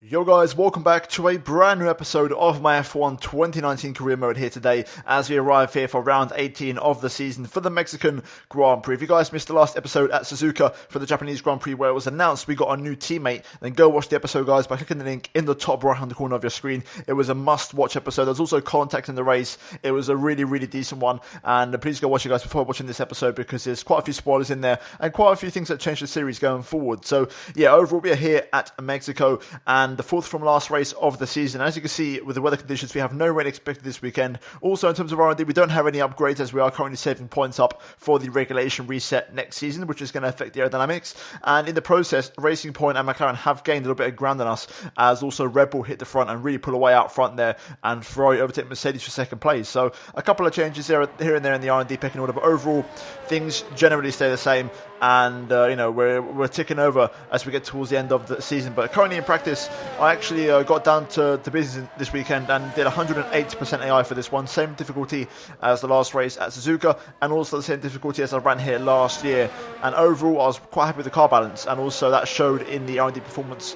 Yo guys, welcome back to a brand new episode of my F1 2019 career mode here today as we arrive here for round 18 of the season for the Mexican Grand Prix. If you guys missed the last episode at Suzuka for the Japanese Grand Prix where it was announced we got a new teammate, then go watch the episode guys by clicking the link in the top right hand corner of your screen. It was a must watch episode. There's also context in the race. It was a really decent one, and please go watch it guys before watching this episode because there's quite a few spoilers in there and quite a few things that change the series going forward. So yeah, overall we are here at Mexico and the fourth from last race of the season. As you can see with the weather conditions, we have no rain expected this weekend. Also in terms of R&D, we don't have any upgrades as we are currently saving points up for the regulation reset next season, which is going to affect the aerodynamics. And in the process, Racing Point and McLaren have gained a little bit of ground on us as also Red Bull hit the front and really pull away out front there, and Ferrari overtake Mercedes for second place. So a couple of changes here and there in the R&D pecking order, but overall things generally stay the same. And we're ticking over as we get towards the end of the season. But currently in practice, I actually got down to business this weekend and did 180% AI for this one. Same difficulty as the last race at Suzuka, and also the same difficulty as I ran here last year. And overall, I was quite happy with the car balance, and also that showed in the R&D performance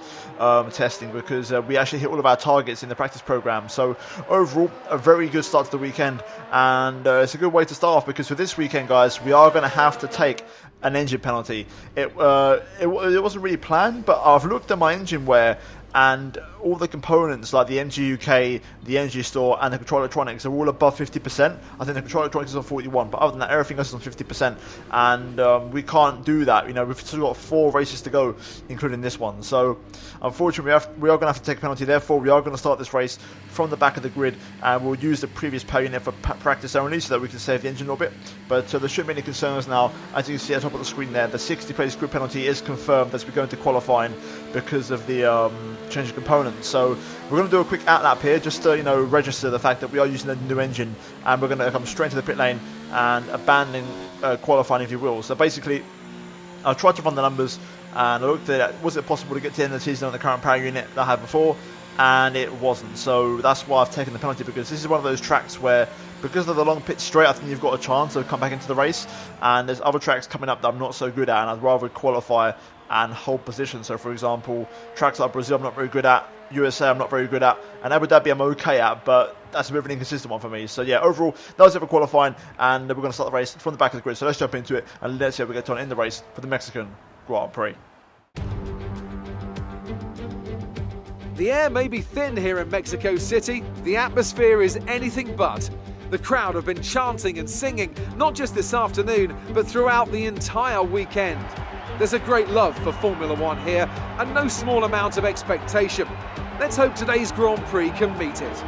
testing because we actually hit all of our targets in the practice program. So overall, a very good start to the weekend, and it's a good way to start off because for this weekend, guys, we are going to have to take an engine penalty. It wasn't really planned, but I've looked at my engine wear and all the components like the MG UK, the Energy Store and the control electronics are all above 50%. I think the control electronics is on 41, but other than that everything else is on 50%, and we can't do that. We've still got 4 races to go including this one, so unfortunately we are going to have to take a penalty. Therefore we are going to start this race from the back of the grid, and we'll use the previous power unit for practice only so that we can save the engine a little bit. But there shouldn't be any concerns now. As you can see at the top of the screen there, the 60 place grid penalty is confirmed as we go into qualifying because of the change of components. So we're going to do a quick out lap here just to register the fact that we are using a new engine, and we're going to come straight to the pit lane and abandon qualifying, if you will. So basically I tried to run the numbers and I looked at it. Was it possible to get to the end of the season on the current power unit that I had before? And it wasn't. So that's why I've taken the penalty, because this is one of those tracks where because of the long pit straight, I think you've got a chance to come back into the race, and there's other tracks coming up that I'm not so good at, and I'd rather qualify and hold position. So for example, tracks like Brazil I'm not very good at, USA I'm not very good at, and Abu Dhabi I'm okay at, but that's a bit of an inconsistent one for me. So yeah, overall that was it for qualifying, and we're going to start the race from the back of the grid. So let's jump into it and let's see how we get on in the race for the Mexican Grand Prix. The air may be thin here in Mexico City, the atmosphere is anything but. The crowd have been chanting and singing, not just this afternoon, but throughout the entire weekend. There's a great love for Formula One here, and no small amount of expectation. Let's hope today's Grand Prix can meet it.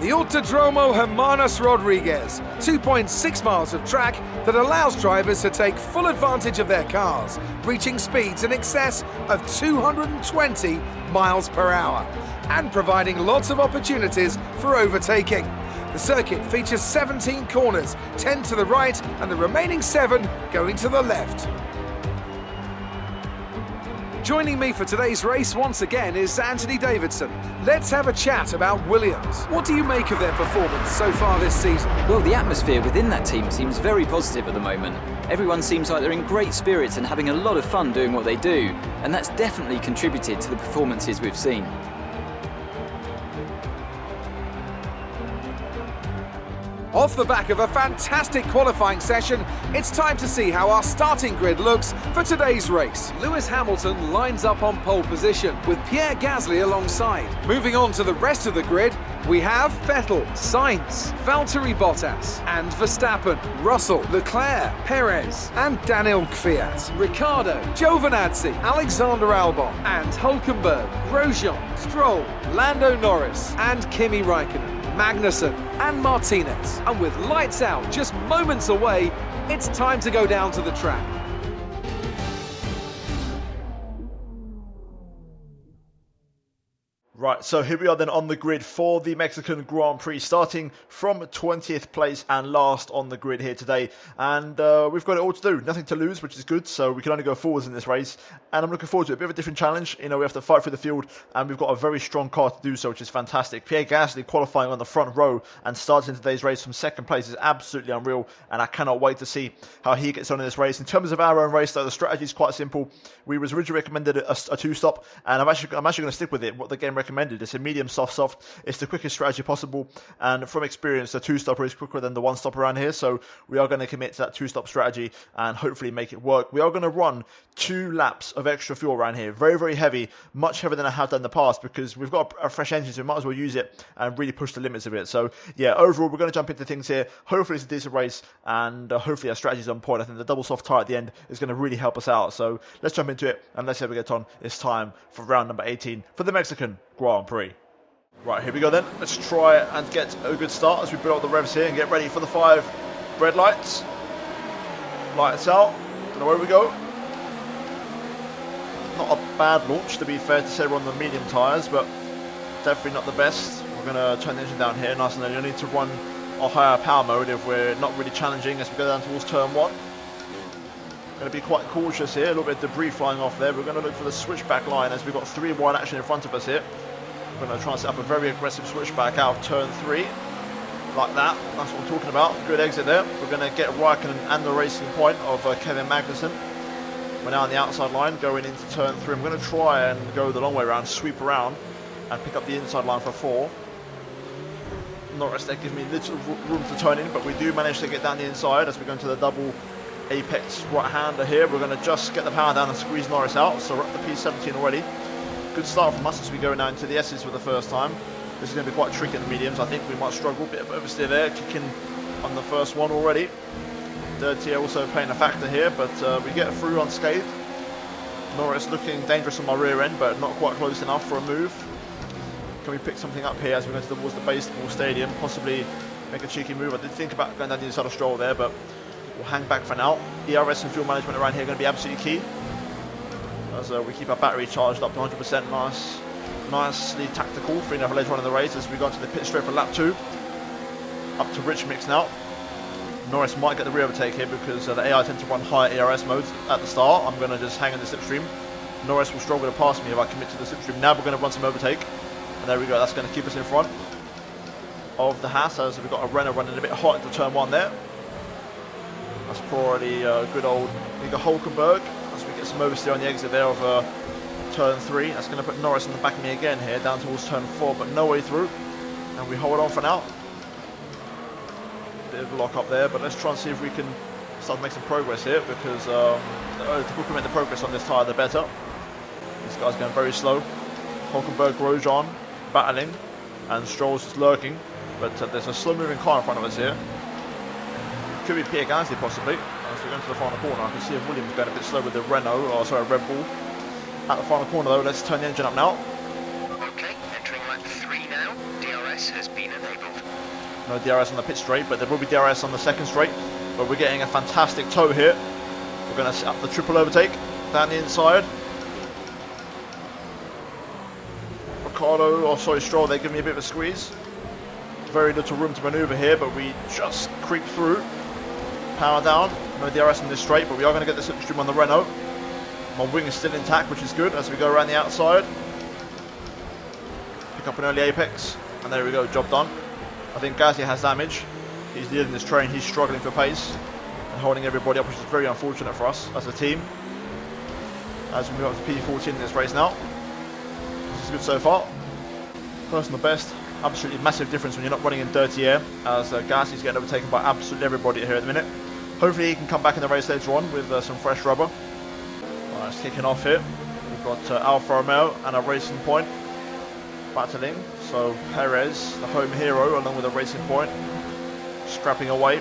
The Autodromo Hermanos Rodriguez, 2.6 miles of track that allows drivers to take full advantage of their cars, reaching speeds in excess of 220 miles per hour, and providing lots of opportunities for overtaking. The circuit features 17 corners, 10 to the right and the remaining 7 going to the left. Joining me for today's race once again is Anthony Davidson. Let's have a chat about Williams. What do you make of their performance so far this season? Well, the atmosphere within that team seems very positive at the moment. Everyone seems like they're in great spirits and having a lot of fun doing what they do, and that's definitely contributed to the performances we've seen. Off the back of a fantastic qualifying session, it's time to see how our starting grid looks for today's race. Lewis Hamilton lines up on pole position with Pierre Gasly alongside. Moving on to the rest of the grid, we have Vettel, Sainz, Valtteri Bottas and Verstappen, Russell, Leclerc, Perez and Daniel Kvyat, Ricciardo, Giovinazzi, Alexander Albon and Hülkenberg, Grosjean, Stroll, Lando Norris and Kimi Raikkonen, Magnussen and Martinez. And with lights out just moments away, it's time to go down to the track. Right, so here we are then on the grid for the Mexican Grand Prix, starting from 20th place and last on the grid here today. And we've got it all to do, nothing to lose, which is good, so we can only go forwards in this race. And I'm looking forward to it, a bit of a different challenge. You know, we have to fight through the field, and we've got a very strong car to do so, which is fantastic. Pierre Gasly qualifying on the front row and starting today's race from second place is absolutely unreal, and I cannot wait to see how he gets on in this race. In terms of our own race, though, the strategy is quite simple. We was originally recommended a two-stop, and I'm actually going to stick with it, what the game recommended. It's a medium soft. It's the quickest strategy possible, and from experience the two-stopper is quicker than the one-stop around here, so we are going to commit to that two-stop strategy and hopefully make it work. We are going to run 2 laps of extra fuel around here, very, very heavy, much heavier than I have done in the past, because we've got a fresh engine, so we might as well use it and really push the limits of it. So yeah, overall we're going to jump into things here. Hopefully it's a decent race, and hopefully our strategy is on point. I think the double soft tire at the end is going to really help us out, so let's jump into it and let's see how we get on. It's time for round number 18 for the Mexican Grand Prix. Right, here we go then. Let's try and get a good start as we build up the revs here and get ready for the 5 red lights. Lights out, and away we go. Not a bad launch, to be fair to say. We're on the medium tyres, but definitely not the best. We're going to turn the engine down here nice and early. You need to run a higher power mode if we're not really challenging as we go down towards turn 1. Going to be quite cautious here, a little bit of debris flying off there. We're going to look for the switchback line as we've got 3 wide action in front of us here. We're going to try and set up a very aggressive switchback out of turn 3, like that. That's what I'm talking about. Good exit there. We're going to get Raikkonen and the racing point of Kevin Magnussen. We're now on the outside line going into turn 3. I'm going to try and go the long way around, sweep around and pick up the inside line for 4. Norris there gives me little room to turn in, but we do manage to get down the inside as we go into the double apex right-hander here. We're going to just get the power down and squeeze Norris out, so we're up to P17 already. Good start from us as we go now into the S's for the first time. This is going to be quite tricky in the mediums. I think we might struggle. Bit of oversteer there, kicking on the first one already. Dirty also playing a factor here, but we get through unscathed. Norris looking dangerous on my rear end, but not quite close enough for a move. Can we pick something up here as we go towards the baseball stadium? Possibly make a cheeky move. I did think about going down the inside of Stroll there, but we'll hang back for now. ERS and fuel management around here are going to be absolutely key, as we keep our battery charged up to 100%. Nicely tactical. 3.5 later on in the race as we go into the pit straight for lap 2. Up to rich mix now. Norris might get the rear overtake here because the AI tend to run higher ERS modes at the start. I'm going to just hang in the slipstream. Norris will struggle to pass me if I commit to the slipstream. Now we're going to run some overtake. And there we go. That's going to keep us in front of the Haas as we've got a Renault running a bit hot into turn 1 there. That's probably good old Nico Hulkenberg. Get some oversteer on the exit there of turn 3. That's going to put Norris in the back of me again here, down towards turn 4, but no way through. And we hold on for now. Bit of a lock up there, but let's try and see if we can start to make some progress here, because the quicker we make the progress on this tyre, the better. This guy's going very slow. Hulkenberg, Grosjean battling, and Stroll's just lurking, but there's a slow-moving car in front of us here. Could be Pierre Gasly possibly. As we go into the final corner, I can see if Williams going a bit slow with the Renault, or sorry, Red Bull. At the final corner though, let's turn the engine up now. Okay, entering lap 3 now. DRS has been enabled. No DRS on the pit straight, but there will be DRS on the second straight. But we're getting a fantastic tow here. We're going to set up the triple overtake down the inside. Stroll, they give me a bit of a squeeze. Very little room to manoeuvre here, but we just creep through. Power down, no DRS in this straight, but we are going to get the slipstream on the Renault. My wing is still intact, which is good as we go around the outside. Pick up an early apex, and there we go, job done. I think Gasly has damage. He's leading this train, he's struggling for pace and holding everybody up, which is very unfortunate for us as a team. As we move up to P14 in this race now. This is good so far. Personal best. Absolutely massive difference when you're not running in dirty air, as Gasly's getting overtaken by absolutely everybody here at the minute. Hopefully he can come back in the race later on with some fresh rubber. Alright, it's kicking off here. We've got Alfa Romeo and a Racing Point battling. So Perez, the home hero, along with a Racing Point, scrapping away.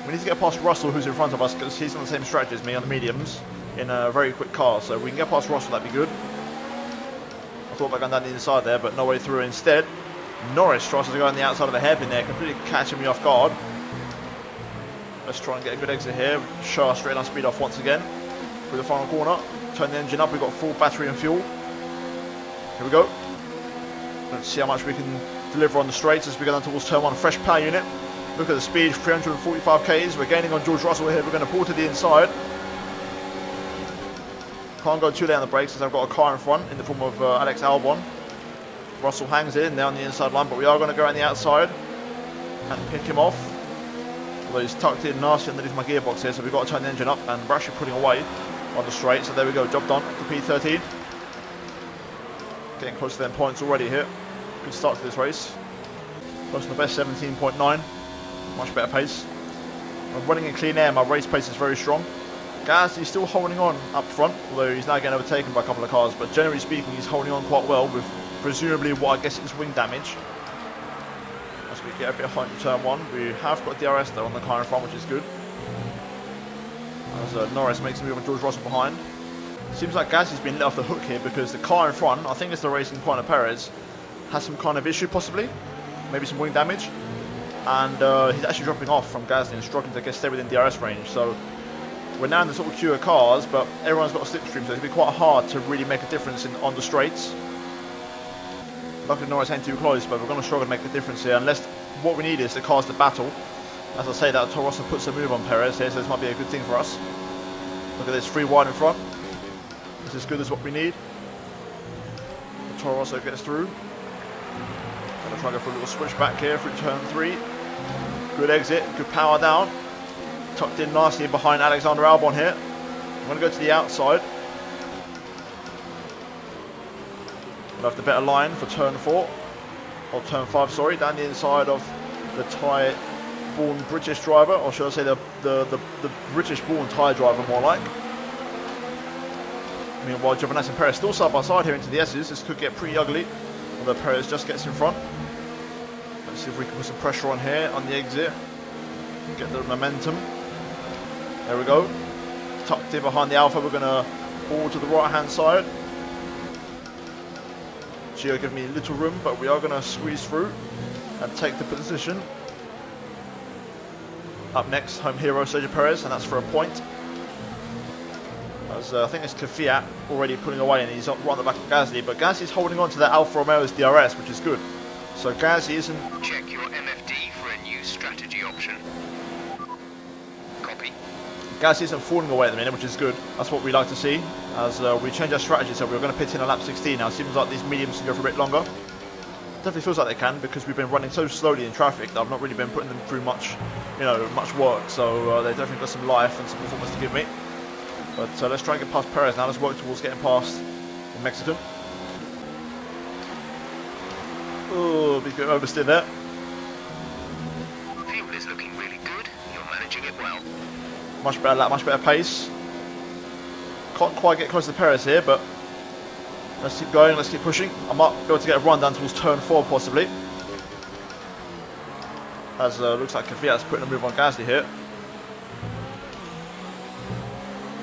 We need to get past Russell, who's in front of us, because he's on the same strategy as me on the mediums in a very quick car. So if we can get past Russell, that'd be good. I thought about going down the inside there, but no way through instead. Norris tries to go on the outside of the hairpin there, completely catching me off guard. Let's try and get a good exit here. Show our straight line speed off once again. Through the final corner. Turn the engine up. We've got full battery and fuel. Here we go. Let's see how much we can deliver on the straights as we go down towards turn 1. Fresh power unit. Look at the speed, 345 k's. We're gaining on George Russell here. We're going to pull to the inside. Can't go too late on the brakes because I've got a car in front in the form of Alex Albon. Russell hangs in there on the inside line, but we are going to go on the outside and pick him off. Although he's tucked in nasty underneath my gearbox here, so we've got to turn the engine up, and we're actually pulling away on the straight. So there we go, job done to P13. Getting close to them points already here. Good start to this race. Close to the best, 17.9. Much better pace. I'm running in clean air, my race pace is very strong. Gasly's still holding on up front, although he's now getting overtaken by a couple of cars, but generally speaking he's holding on quite well with presumably what I guess is wing damage. As we get a bit behind turn 1, we have got DRS though on the car in front, which is good. As Norris makes a move on George Russell behind. Seems like Gasly's been let off the hook here because the car in front, I think it's the Racing Point of Perez, has some kind of issue possibly, maybe some wing damage. And he's actually dropping off from Gasly and struggling to stay within DRS range. So we're now in the sort of queue of cars, but everyone's got a slipstream, so it's going to be quite hard to really make a difference on the straights. Luckily Norris ain't too close, but we're going to struggle to make a difference here, unless what we need is the cars to battle. As I say that, Toro Rosso puts a move on Perez here, so this might be a good thing for us. Look at this, 3 wide in front. This is as good as what we need. Toro Rosso gets through. Going to try and go for a little switch back here through turn 3. Good exit, good power down. Tucked in nicely behind Alexander Albon here. I'm going to go to the outside. We'll have the better line for turn 4. Or turn 5, sorry. Down the inside of the Thai-born British driver. Or should I say the British-born Thai driver, more like. Meanwhile, Giovinazzi and Perez still side by side here into the S's. This could get pretty ugly. Although Perez just gets in front. Let's see if we can put some pressure on here on the exit. Get the momentum. There we go. Tucked in behind the Alpha. We're going to pull to the right hand side. Gio giving me little room, but we are going to squeeze through and take the position. Up next, home hero Sergio Perez, and that's for a point. As I think it's Kvyat already pulling away, and he's right on the back of Gasly, but Gasly's holding on to that Alfa Romeo's DRS, which is good. So Gasly isn't... Check your MFD for a new strategy option. Copy. Gasly isn't falling away at the minute, which is good. That's what we like to see. As we change our strategy, so we're going to pit in a lap 16 now. It seems like these mediums can go for a bit longer. Definitely feels like they can, because we've been running so slowly in traffic that I've not really been putting them through much, much work. So they've definitely got some life and some performance to give me. But let's try and get past Perez now. Let's work towards getting past the Mexican. Oh, big bit of oversteer there. Fuel is looking really good. You're managing it well. Much better lap, much better pace. Can't quite get close to Perez here, but let's keep going, let's keep pushing. I might be able to get a run down towards turn 4 possibly. As looks like Kvyat's putting a move on Gasly here.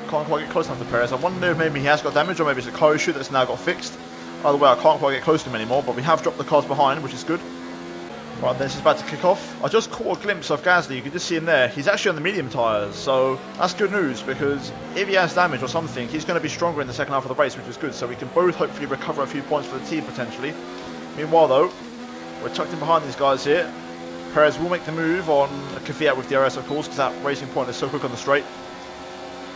Can't quite get close enough to Perez. I wonder if maybe he has got damage, or maybe it's a car issue that's now got fixed. Either way, I can't quite get close to him anymore, but we have dropped the cars behind, which is good. Right, this is about to kick off. I just caught a glimpse of Gasly. You can just see him there. He's actually on the medium tyres, so that's good news, because if he has damage or something, he's going to be stronger in the second half of the race, which is good. So we can both hopefully recover a few points for the team potentially. Meanwhile, though, we're tucked in behind these guys here. Perez will make the move on Kvyat with DRS, of course, because that Racing Point is so quick on the straight.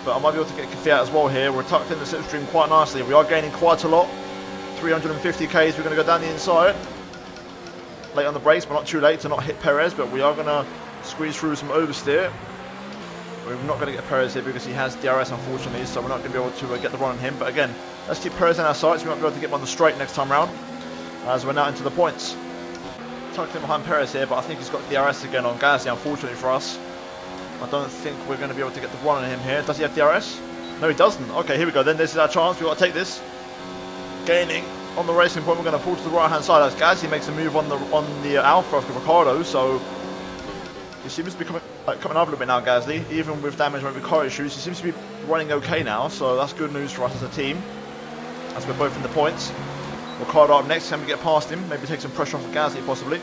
But I might be able to get Kvyat as well here. We're tucked in the slipstream quite nicely. We are gaining quite a lot. 350 k's. We're going to go down the inside. Late on the brakes, but not too late to not hit Perez. But we are going to squeeze through some oversteer. We're not going to get Perez here because he has DRS, unfortunately. So we're not going to be able to get the run on him. But again, let's keep Perez in our sights. We might be able to get him on the straight next time round, as we're now into the points. Tucked in behind Perez here, but I think he's got DRS again on Gasly, unfortunately for us. I don't think we're going to be able to get the run on him here. Does he have DRS? No, he doesn't. Okay, here we go. Then this is our chance. We've got to take this. Gaining on the Racing Point. We're going to pull to the right hand side as Gasly makes a move on the Alfa of Ricardo. So he seems to be coming up a little bit now, Gasly. Even with damage and car issues, he seems to be running okay now. So that's good news for us as a team, as we're both in the points. Ricardo up next. Can we get past him? Maybe take some pressure off of Gasly possibly.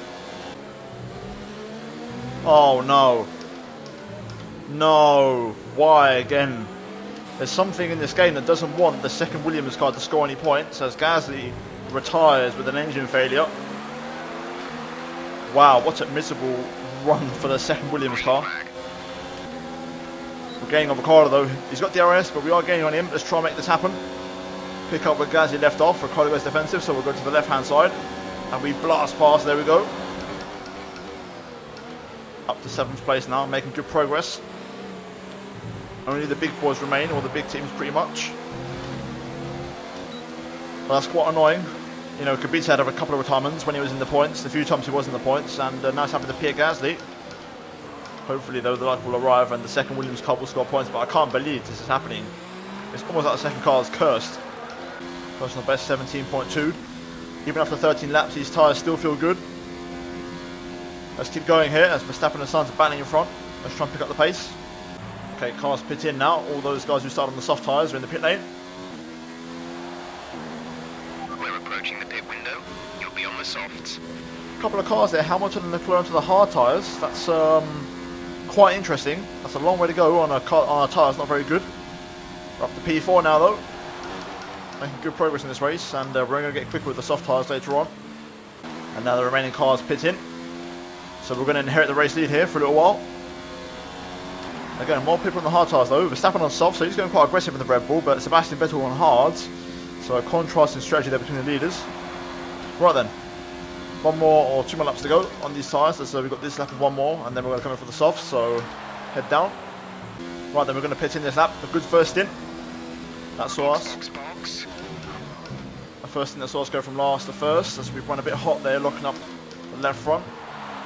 Oh no. No, why again? There's something in this game that doesn't want the second Williams car to score any points, as Gasly retires with an engine failure. Wow, what a miserable run for the second Williams car. We're gaining on Ricciardo though. He's got DRS, but we are gaining on him. Let's try and make this happen. Pick up where Gasly left off. Ricciardo goes defensive, so we'll go to the left hand side. And we blast past, there we go. Up to 7th place now, making good progress. Only the big boys remain, or the big teams pretty much. But that's quite annoying. You know, Kubica had a couple of retirements when he was in the points, a few times he was in the points, and now it's happened to Pierre Gasly. Hopefully though the luck will arrive and the second Williams car will score points, but I can't believe this is happening. It's almost like the second car is cursed. Personal best 17.2. Even after 13 laps, these tyres still feel good. Let's keep going here as Verstappen and Sainz are battling in front. Let's try and pick up the pace. Okay, cars pit in now. All those guys who started on the soft tyres are in the pit lane. We're approaching the pit window. You'll be on the softs. A couple of cars there. Hamilton and Leclerc onto the hard tyres. That's quite interesting. That's a long way to go on a tyre that's not very good. We're up to P4 now though. Making good progress in this race, and we're going to get quicker with the soft tyres later on. And now the remaining cars pit in. So we're going to inherit the race lead here for a little while. Again, more people on the hard tyres though. Verstappen on soft, so he's going quite aggressive in the Red Bull, but Sebastian Vettel on hards. So a contrasting strategy there between the leaders. Right then. One more or 2 more laps to go on these tyres. So we've got this lap and one more, and then we're going to come in for the softs, so head down. Right then, we're going to pit in this lap. A good first stint. That saw us. The first stint that saw us go from last to first, as we've run a bit hot there, locking up the left front.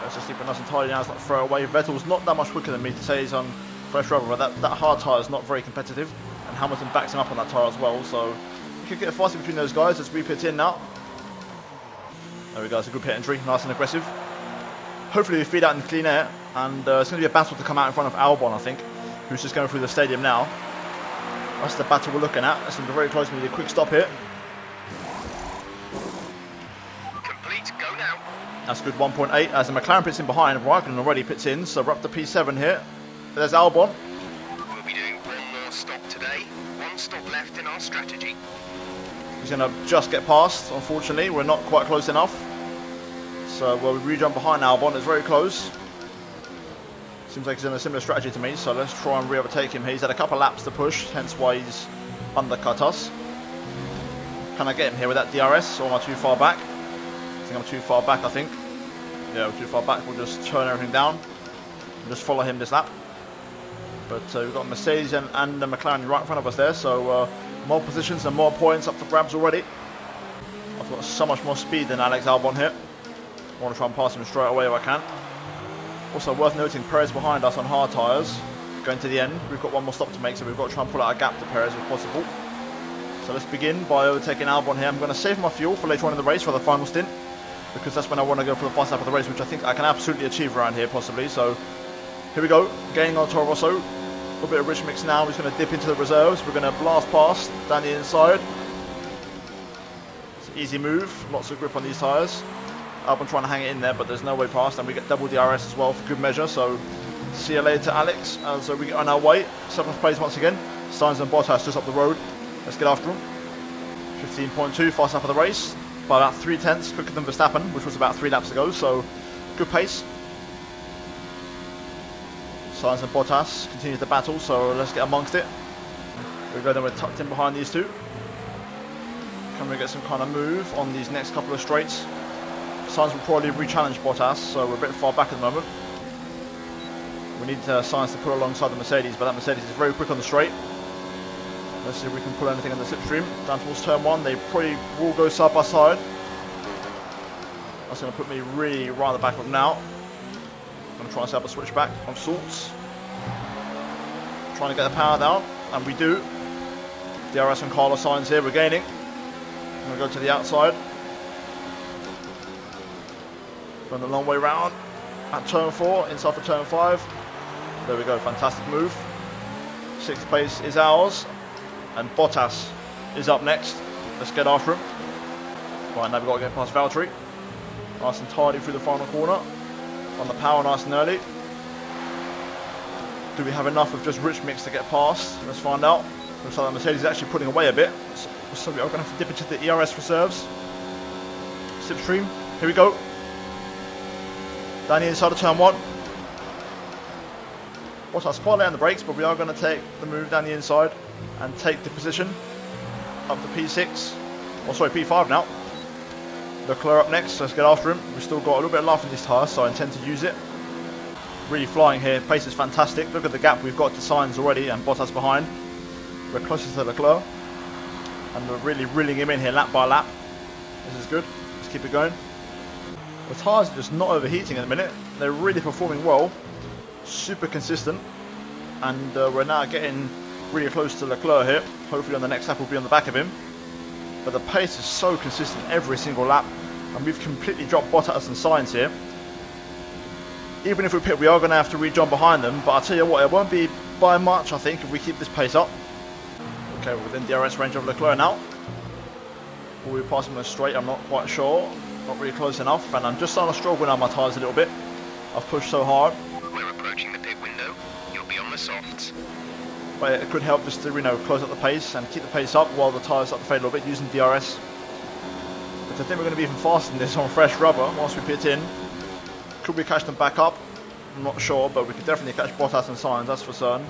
Let's just keep it nice and tidy now, it's not throw away. Vettel's not that much quicker than me to say he's on fresh rubber, but that hard tyre is not very competitive, and Hamilton backs him up on that tyre as well, so you could get a fight between those guys as we pit in now. There we go, it's a good pit entry, nice and aggressive. Hopefully we feed out in clean air, and it's going to be a battle to come out in front of Albon, I think, who's just going through the stadium now. That's the battle we're looking at. It's going to be very close. We need a quick stop here. Complete, go now. That's good, 1.8. As the McLaren pits in behind, Raikkonen already pits in, so we're up to P7 here. There's Albon. We'll be doing one more stop today. One stop left in our strategy. He's going to just get past, unfortunately. We're not quite close enough. So we'll re-jump behind Albon. It's very close. Seems like he's in a similar strategy to me, so let's try and re-overtake him. He's had a couple of laps to push, hence why he's undercut us. Can I get him here with that DRS, or am I too far back? I think I'm too far back, I think. Yeah, we're too far back. We'll just turn everything down and just follow him this lap. But we've got Mercedes and the McLaren right in front of us there, so more positions and more points up for grabs already. I've got so much more speed than Alex Albon here. I want to try and pass him straight away if I can. Also worth noting, Perez behind us on hard tyres, going to the end. We've got one more stop to make, so we've got to try and pull out a gap to Perez if possible. So let's begin by overtaking Albon here. I'm going to save my fuel for later on in the race for the final stint, because that's when I want to go for the fast lap of the race, which I think I can absolutely achieve around here possibly. So here we go, gaining on Toro Rosso. A little bit of rich mix now. He's going to dip into the reserves. We're going to blast past down the inside. It's an easy move, lots of grip on these tyres. Albon trying to hang it in there, but there's no way past, and we get double DRS as well for good measure. So see you later, Alex. As we get on our way, 7th place once again. Sainz and Bottas just up the road. Let's get after them. 15.2, fast lap of the race, by about 3/10 quicker than Verstappen, which was about 3 laps ago. So good pace. Sainz and Bottas continue the battle, so let's get amongst it. Here we go, then we're tucked in behind these two. Can we get some kind of move on these next couple of straights? Sainz will probably re-challenge Bottas, so we're a bit far back at the moment. We need Sainz to pull alongside the Mercedes, but that Mercedes is very quick on the straight. Let's see if we can pull anything on the slipstream. Down towards turn 1, they probably will go side by side. That's going to put me really right at the back of them now. I'm going to try and set up a switch back on sorts. Trying to get the power down, and we do. DRS and Carlos Sainz here, we're gaining. I'm going to go to the outside. Going a long way round at turn 4, inside for turn 5. There we go, fantastic move. 6th place is ours, and Bottas is up next. Let's get after him. Right, now we've got to get past Valtteri. Nice and tidy through the final corner. On the power, nice and early. Do we have enough of just rich mix to get past? Let's find out. Looks like the Mercedes is actually putting away a bit. So we are going to have to dip into the ERS reserves. Slipstream. Here we go. Down the inside of turn 1. Bottas quite late on the brakes, but we are going to take the move down the inside and take the position up to P6. Oh, sorry, P5 now. Leclerc up next, so let's get after him. We've still got a little bit of life in this tyre, so I intend to use it. Really flying here. Pace is fantastic. Look at the gap we've got to Sainz already and Bottas behind. We're closer to Leclerc. And we're really reeling him in here lap by lap. This is good. Let's keep it going. The tyres are just not overheating at the minute. They're really performing well. Super consistent. And we're now getting really close to Leclerc here. Hopefully on the next lap we'll be on the back of him. But the pace is so consistent every single lap. And we've completely dropped Bottas and Sainz here. Even if we pit, we are going to have to rejoin behind them. But I'll tell you what, it won't be by much, I think, if we keep this pace up. Okay, we're within DRS range of Leclerc now. Will we pass him on a straight? I'm not quite sure. Not really close enough. And I'm just starting to struggle now my tyres a little bit. I've pushed so hard. We're approaching the pit window. You'll be on the softs. But it could help just to, close up the pace and keep the pace up while the tyres start to fade a little bit using DRS. But I think we're going to be even faster than this on fresh rubber once we pit in. Could we catch them back up? I'm not sure, but we could definitely catch Bottas and Sainz, that's for certain.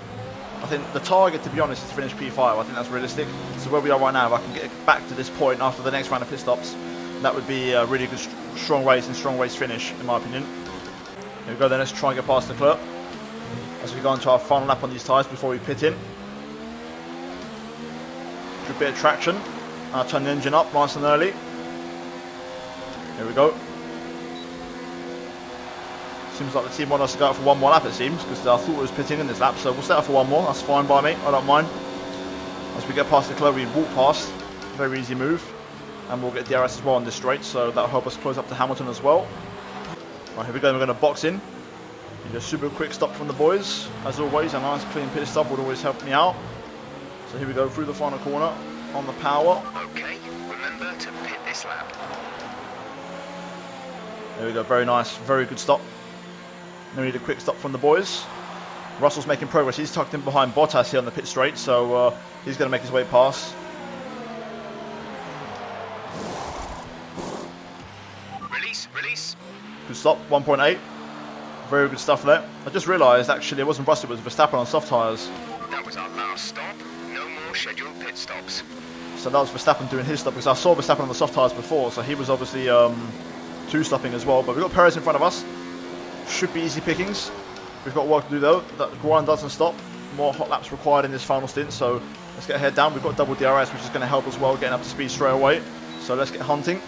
I think the target, to be honest, is to finish P5. I think that's realistic. So where we are right now, if I can get back to this point after the next round of pit stops, that would be a really good, strong race and strong race finish, in my opinion. Here we go then, let's try and get past Leclerc as we go into our final lap on these tyres before we pit in. Good bit of traction. I'll turn the engine up nice and early. Here we go. Seems like the team want us to go out for one more lap, it seems, because I thought it was pitting in this lap, so we'll set out for one more. That's fine by me, I don't mind. As we get past Leclerc, we walk past. Very easy move. And we'll get DRS as well on this straight, so that'll help us close up to Hamilton as well. Right, here we go, we're going to box in. A super quick stop from the boys. As always, a nice clean pit stop would always help me out. So here we go through the final corner on the power. Okay, remember to pit this lap. There we go, very nice, very good stop. No need a quick stop from the boys. Russell's making progress. He's tucked in behind Bottas here on the pit straight, so he's going to make his way past. Release. Good stop, 1.8. Very good stuff there. I just realised actually it wasn't Russell, it was Verstappen on soft tyres. That was our last stop. No more scheduled pit stops. So that was Verstappen doing his stop, because I saw Verstappen on the soft tyres before, so he was obviously two-stopping as well. But we've got Perez in front of us. Should be easy pickings. We've got work to do though. That grind doesn't stop. More hot laps required in this final stint, so let's get our head down. We've got double DRS, which is going to help as well, getting up to speed straight away. So let's get hunting.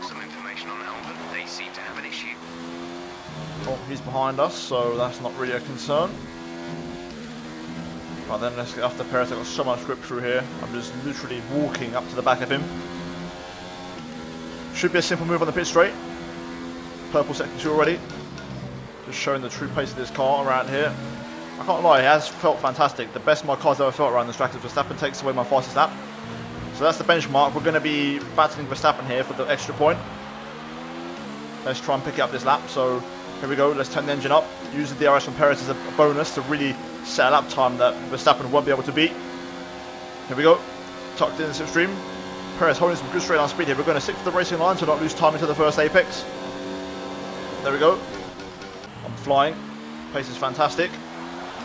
Some information on the helmet. They seem to have an issue. Oh, he's behind us, so that's not really a concern. Right then, let's get after Perez. I've got so much grip through here. I'm just literally walking up to the back of him. Should be a simple move on the pit straight. Purple sector 2 already. Just showing the true pace of this car around here. I can't lie, it has felt fantastic. The best my car's ever felt around this track is Verstappen takes away my fastest lap. So that's the benchmark. We're going to be battling Verstappen here for the extra point. Let's try and pick it up this lap. So here we go, let's turn the engine up. Use the DRS from Perez as a bonus to really set a lap time that Verstappen won't be able to beat. Here we go, tucked in the slipstream. Perez holding some good straight line speed here. We're going to stick to the racing line to not lose time into the first apex. There we go. I'm flying. Pace is fantastic.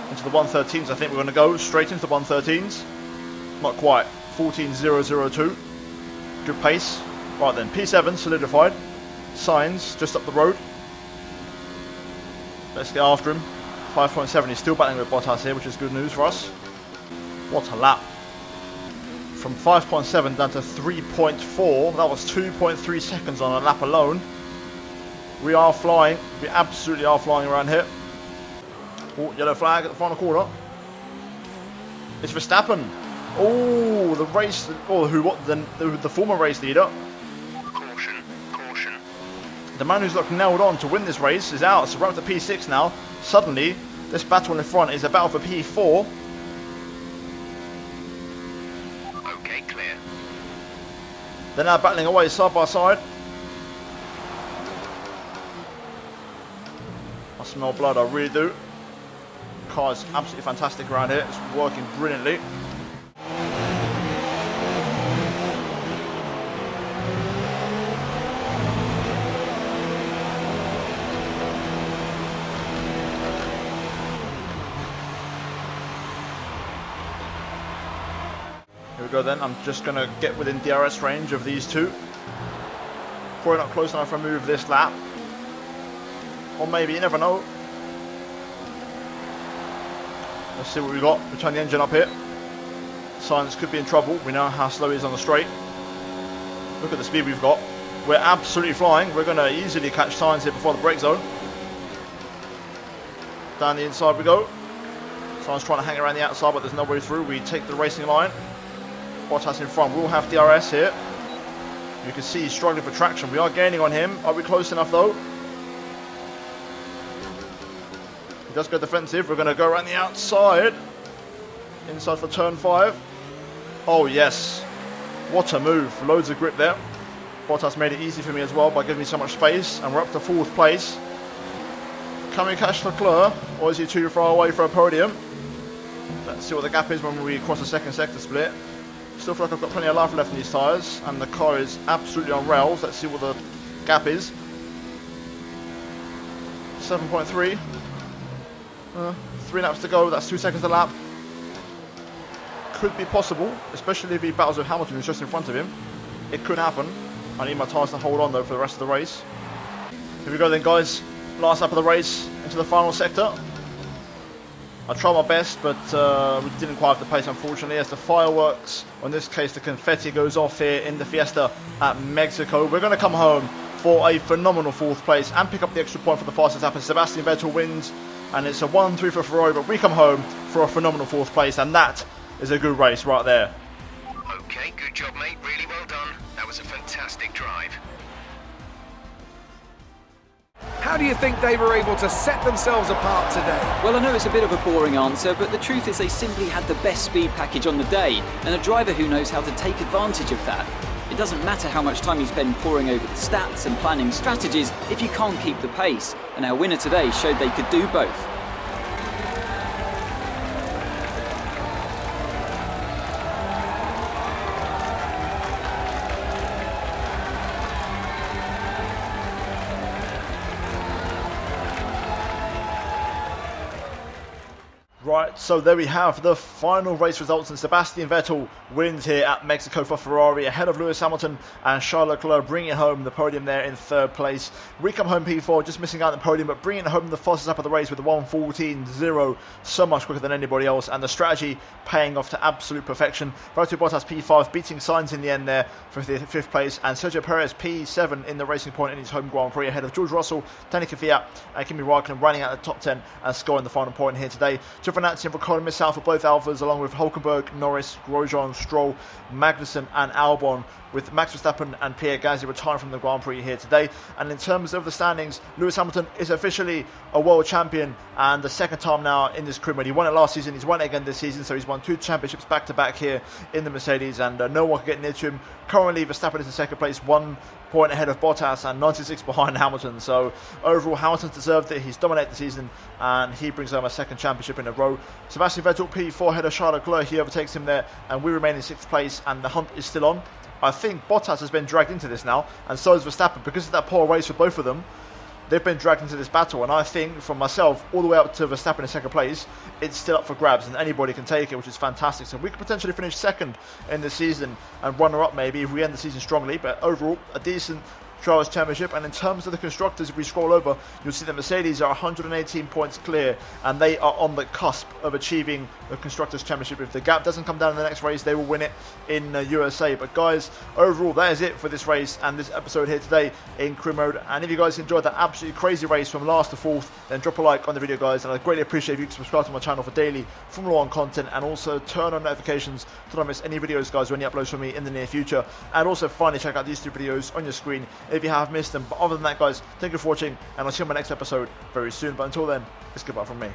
Into the 113s, I think we're going to go straight into the 113s. Not quite. 14.002. Good pace. Right then, P7 solidified. Sainz just up the road. Let's get after him. 5.7. He's still battling with Bottas here, which is good news for us. What a lap. From 5.7 down to 3.4. That was 2.3 seconds on a lap alone. We are flying. We absolutely are flying around here. Oh, yellow flag at the final corner. It's Verstappen. Oh, the race. Oh, the former race leader. Caution. The man who's nailed on to win this race is out. So we're up to P6 now. Suddenly, this battle in front is a battle for P4. Okay, clear. They're now battling away side by side. I smell blood, I really do. The car is absolutely fantastic around here. It's working brilliantly. we go then. I'm just going to get within DRS range of these two. Probably not close enough to remove this lap. Or maybe, you never know. Let's see what we got. We turn the engine up here. Sainz could be in trouble. We know how slow he is on the straight. Look at the speed we've got. We're absolutely flying. We're going to easily catch Sainz here before the brake zone. Down the inside we go. Sainz trying to hang around the outside, but there's no way through. We take the racing line. Bottas in front. We'll have DRS here. You can see he's struggling for traction. We are gaining on him. Are we close enough though? He does go defensive. We're going to go around the outside. Inside for turn 5. Oh yes. What a move. Loads of grip there. Bottas made it easy for me as well by giving me so much space. And we're up to 4th place. Can we catch Leclerc? Or is he too far away for a podium? Let's see what the gap is when we cross the second sector split. Still feel like I've got plenty of life left in these tyres. And the car is absolutely on rails. Let's see what the gap is. 7.3. 3 laps to go. That's 2 seconds a lap. Could be possible, especially if he battles with Hamilton who's just in front of him. It could happen. I need my tyres to hold on though for the rest of the race. Here we go then, guys. Last lap of the race into the final sector. I tried my best, but we didn't quite have the pace, unfortunately, as the fireworks, or in this case the confetti, goes off here in the Fiesta at Mexico. We're going to come home for a phenomenal 4th place and pick up the extra point for the fastest lap, and Sebastian Vettel wins, and it's a 1-3 for Ferrari, but we come home for a phenomenal 4th place, and that is a good race right there. Okay, good job, mate. Really well done. That was a fantastic drive. How do you think they were able to set themselves apart today? Well, I know it's a bit of a boring answer, but the truth is they simply had the best speed package on the day, and a driver who knows how to take advantage of that. It doesn't matter how much time you spend poring over the stats and planning strategies if you can't keep the pace, and our winner today showed they could do both. Right, so there we have the final race results, and Sebastian Vettel wins here at Mexico for Ferrari ahead of Lewis Hamilton and Charles Leclerc, bringing home the podium there in 3rd place. We come home P4, just missing out on the podium, but bringing home the fastest lap of the race with a 1:14.0, so much quicker than anybody else, and the strategy paying off to absolute perfection. Valtteri Bottas P5, beating Sainz in the end there for 5th place, and Sergio Perez P7 in the Racing Point in his home Grand Prix ahead of George Russell, Danny Kvyat and Kimi Raikkonen, running out the top 10 and scoring the final point here today. Giovinazzi and Ricciardo miss out for both Alphas, along with Hülkenberg, Norris, Grosjean, Stroll, Magnussen and Albon, with Max Verstappen and Pierre Gasly retiring from the Grand Prix here today. And in terms of the standings, Lewis Hamilton is officially a world champion, and the 2nd time now in this career. He won it last season, he's won it again this season, so he's won 2 championships back to back here in the Mercedes, and no one can get near to him. Currently Verstappen is in 2nd place, 1 point ahead of Bottas and 96 behind Hamilton. So overall, Hamilton's deserved it. He's dominated the season and he brings home a 2nd championship in a row. Sebastian Vettel P4 ahead of Charles Leclerc. He overtakes him there, and we remain in 6th place, and the hunt is still on. I think Bottas has been dragged into this now, and so has Verstappen, because of that poor race for both of them. They've been dragged into this battle, and I think, from myself, all the way up to Verstappen in 2nd place, it's still up for grabs, and anybody can take it, which is fantastic. So we could potentially finish 2nd in the season and runner-up maybe if we end the season strongly, but overall, a decent Drivers' Championship. And in terms of the constructors, if we scroll over, you'll see that Mercedes are 118 points clear, and they are on the cusp of achieving the Constructors' Championship. If the gap doesn't come down in the next race, they will win it in USA. But guys, overall, that is it for this race and this episode here today in career mode. And if you guys enjoyed that absolutely crazy race from last to 4th, then drop a like on the video, guys, and I'd greatly appreciate if you could subscribe to my channel for daily Formula 1 content, and also turn on notifications so don't miss any videos, guys, or any uploads from me in the near future. And also finally check out these 2 videos on your screen if you have missed them. But other than that, guys, thank you for watching, and I'll see you on my next episode very soon. But until then, it's goodbye from me.